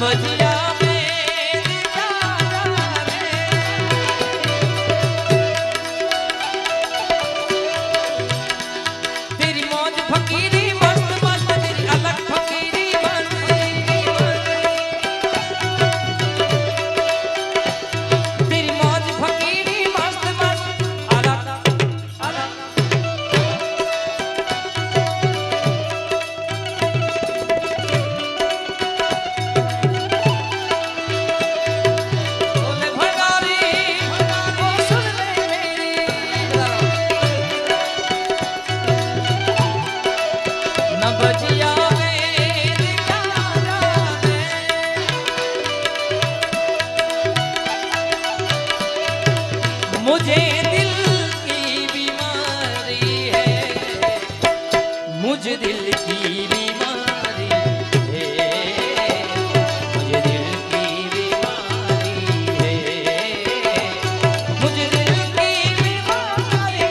बजिया मुझे दिल की बीमारी है, मुझे दिल की बीमारी है, मुझे दिल की बीमारी है, मुझे दिल की बीमारी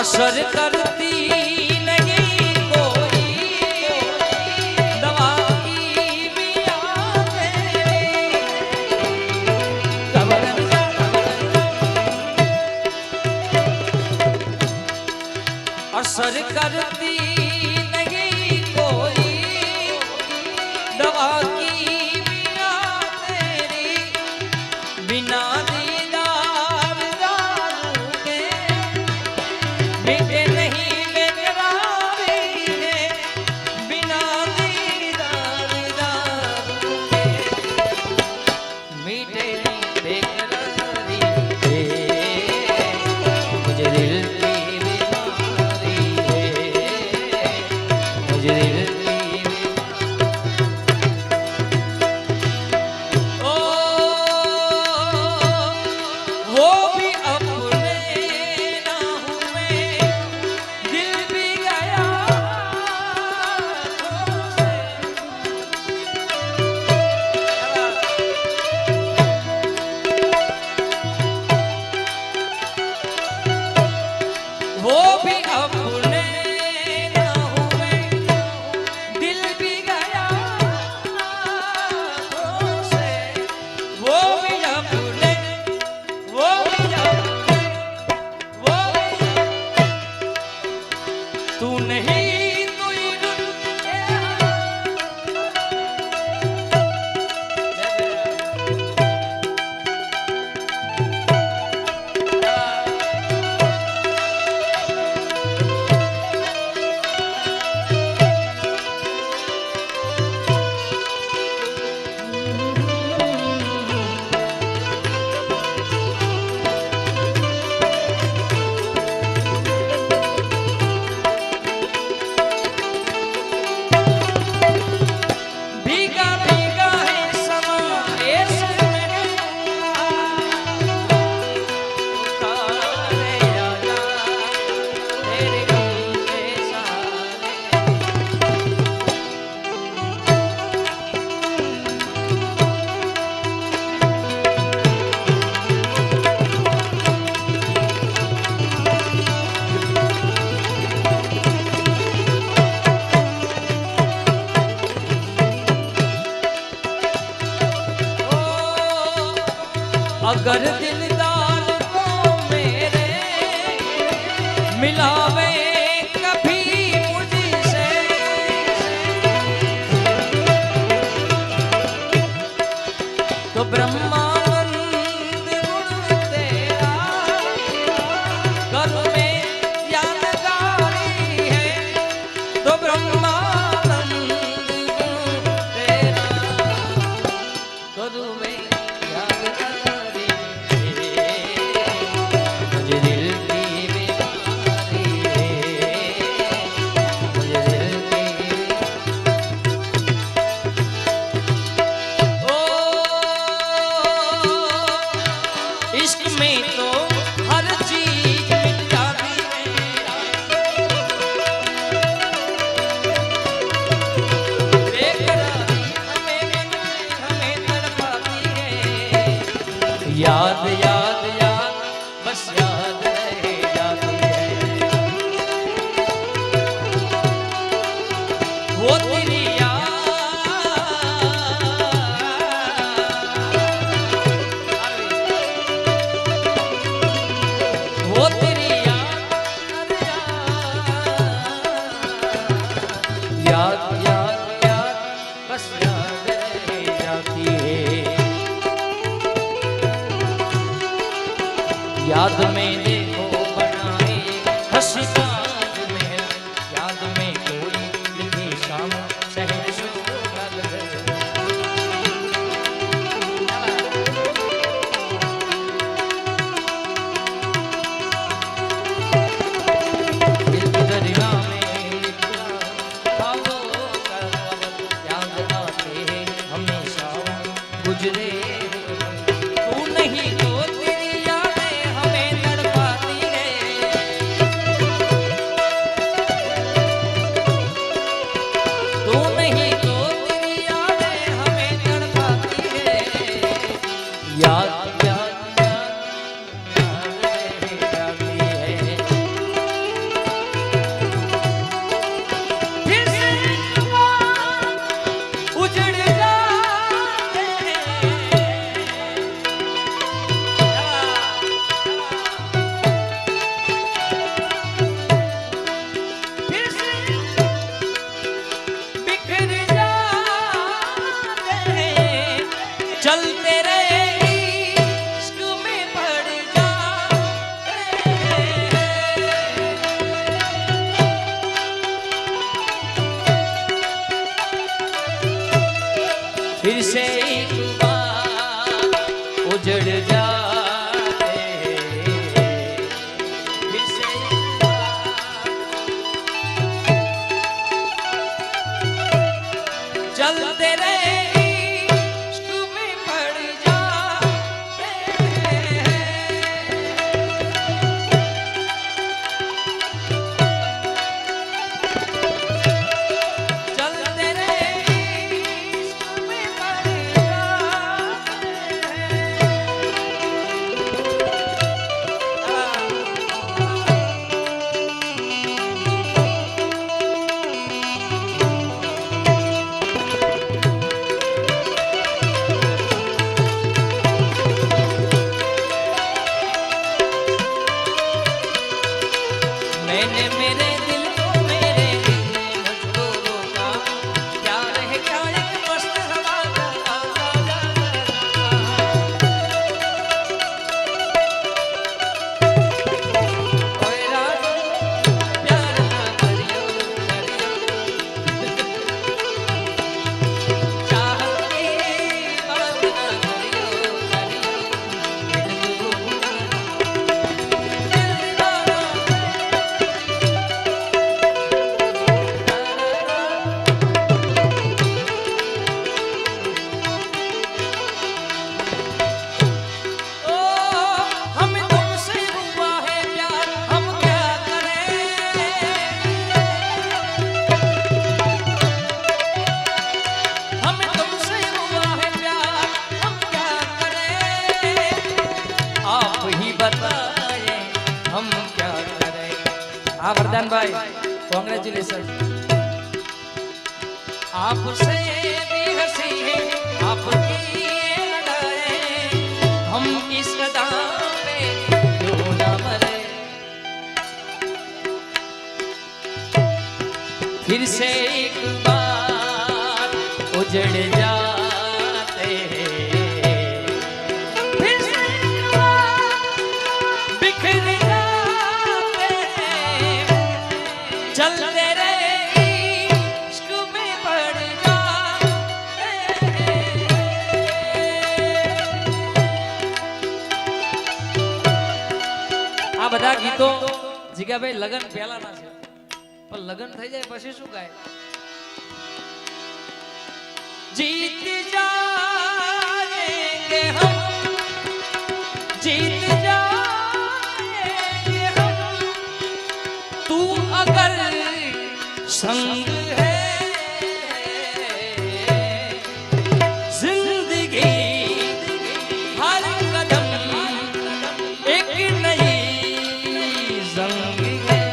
असर करती नहीं कोई दवा की भी असर करती नहीं कोई दवा की बिना तेरी बिना अगर दिलदार को मिलावे कभी मुझसे तो ब्रह्मानंद गुण तेरा करूं में यादगारी है तो ब्रह्मानंद गुण तेरा करूं में यादगारी मुझे दिल की बीमारी मुझे दिल की इश्क में तो हर चीज मिट जाती है बेकरारी हमें तड़पाती है याद याद याद बस याद रह जाती है वो तेरी वो तेरी याद याद याद बस याद रह जाती है याद में देखो बनाए हंसी ताजमहल याद में कोई लिखी शाम शहर गुजरे तू नहीं तो तेरी यादें हमें तड़पाती है तू नहीं तो तेरी यादें हमें तड़पाती है याद याद याद रह जाती है फिर से उजड़ चलते रहे इश्क में पड़ जाते फिर से एक बार उजड़ जाते फिर से एक बार चलते रहे मैंने मेरे दिल को मेरे दिल ने मुझको रोका प्यार है क्या एक मस्त हवा का ओए राजा प्यार ना करियो चाहत की बात ना करियो हाँ वरदान भाई कांग्रेचुलेशन आपसे भी हंसी है आपकी अदाएं हम इस अदा पे क्यों ना मरे फिर से एक बार उजड़ जाते हैं, फिर से एक बार बिखर जाते हैं, चलते रहे इश्क में पड़ जाते हैं। આ બધા ગીતો જીગાભાઈ લગન પહેલાના છે, पर लगन થઈ જાય પછી શું ગાય? जीत जाएंगे हम, जीत जाएंगे हम, तू अगर संग है, जिंदगी हर कदम एक नई जंग है,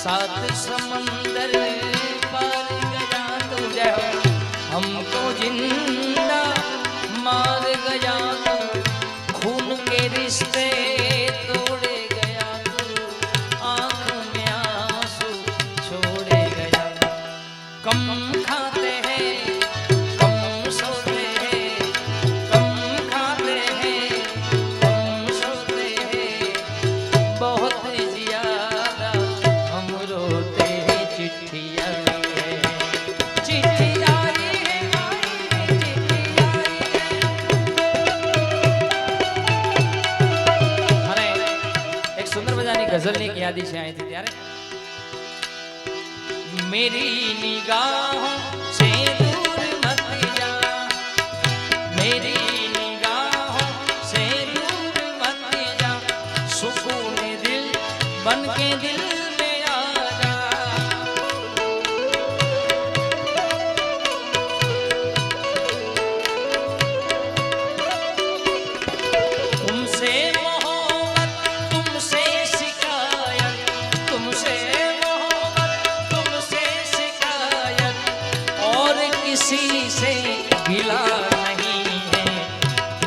सात समंदर पार गया तू, जय हो हमको जिंदा मार गया तू, खून के रिश्ते तोड़े गया तू, आंख में आंसू छोड़े गया। कम खाते हैं कम सोते हैं, कम खाते हैं कम सोते हैं, बहुत ज्यादा हम रोते हैं। चिट्ठी आई है, चिट्ठी आई है, चिट्ठी आई है। अरे एक सुंदर मजानी गजलની એક યાદી છે અહીંથી ત્યારે, मेरी निगाहों से दूर मत जा, मेरी निगाहों से दूर मत जा, सुकून दिल बन के दिल में आ जा। तुमसे मोहब्बत तुमसे शिकायत, तुमसे किसी से गिला नहीं है,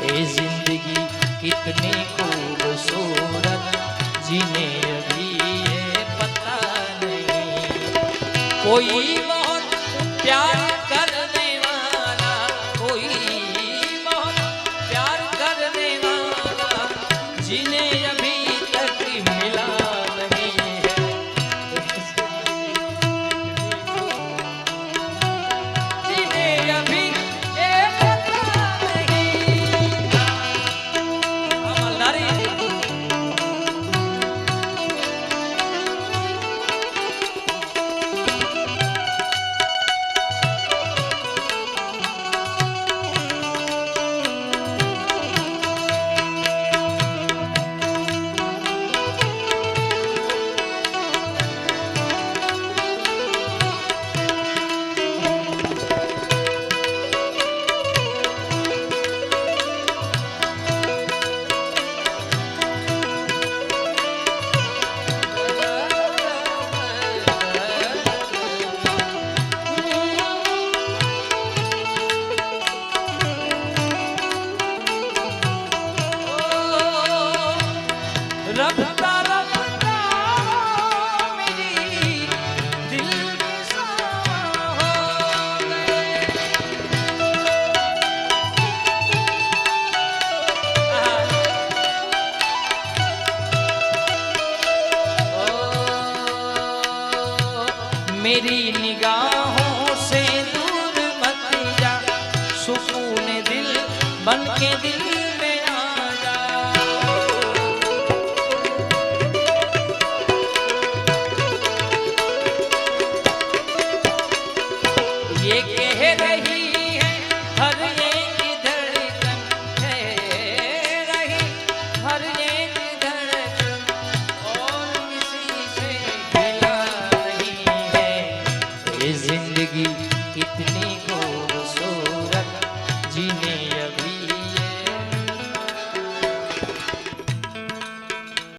ये जिंदगी कितनी खूबसूरत जिन्हें अभी ये पता नहीं। कोई बहुत प्यार करने वाला, कोई बहुत प्यार करने वाला, जिन्हें अभी तक मिला नहीं है। मेरी निगाहों बन के दिल में आ जा। ये कह रही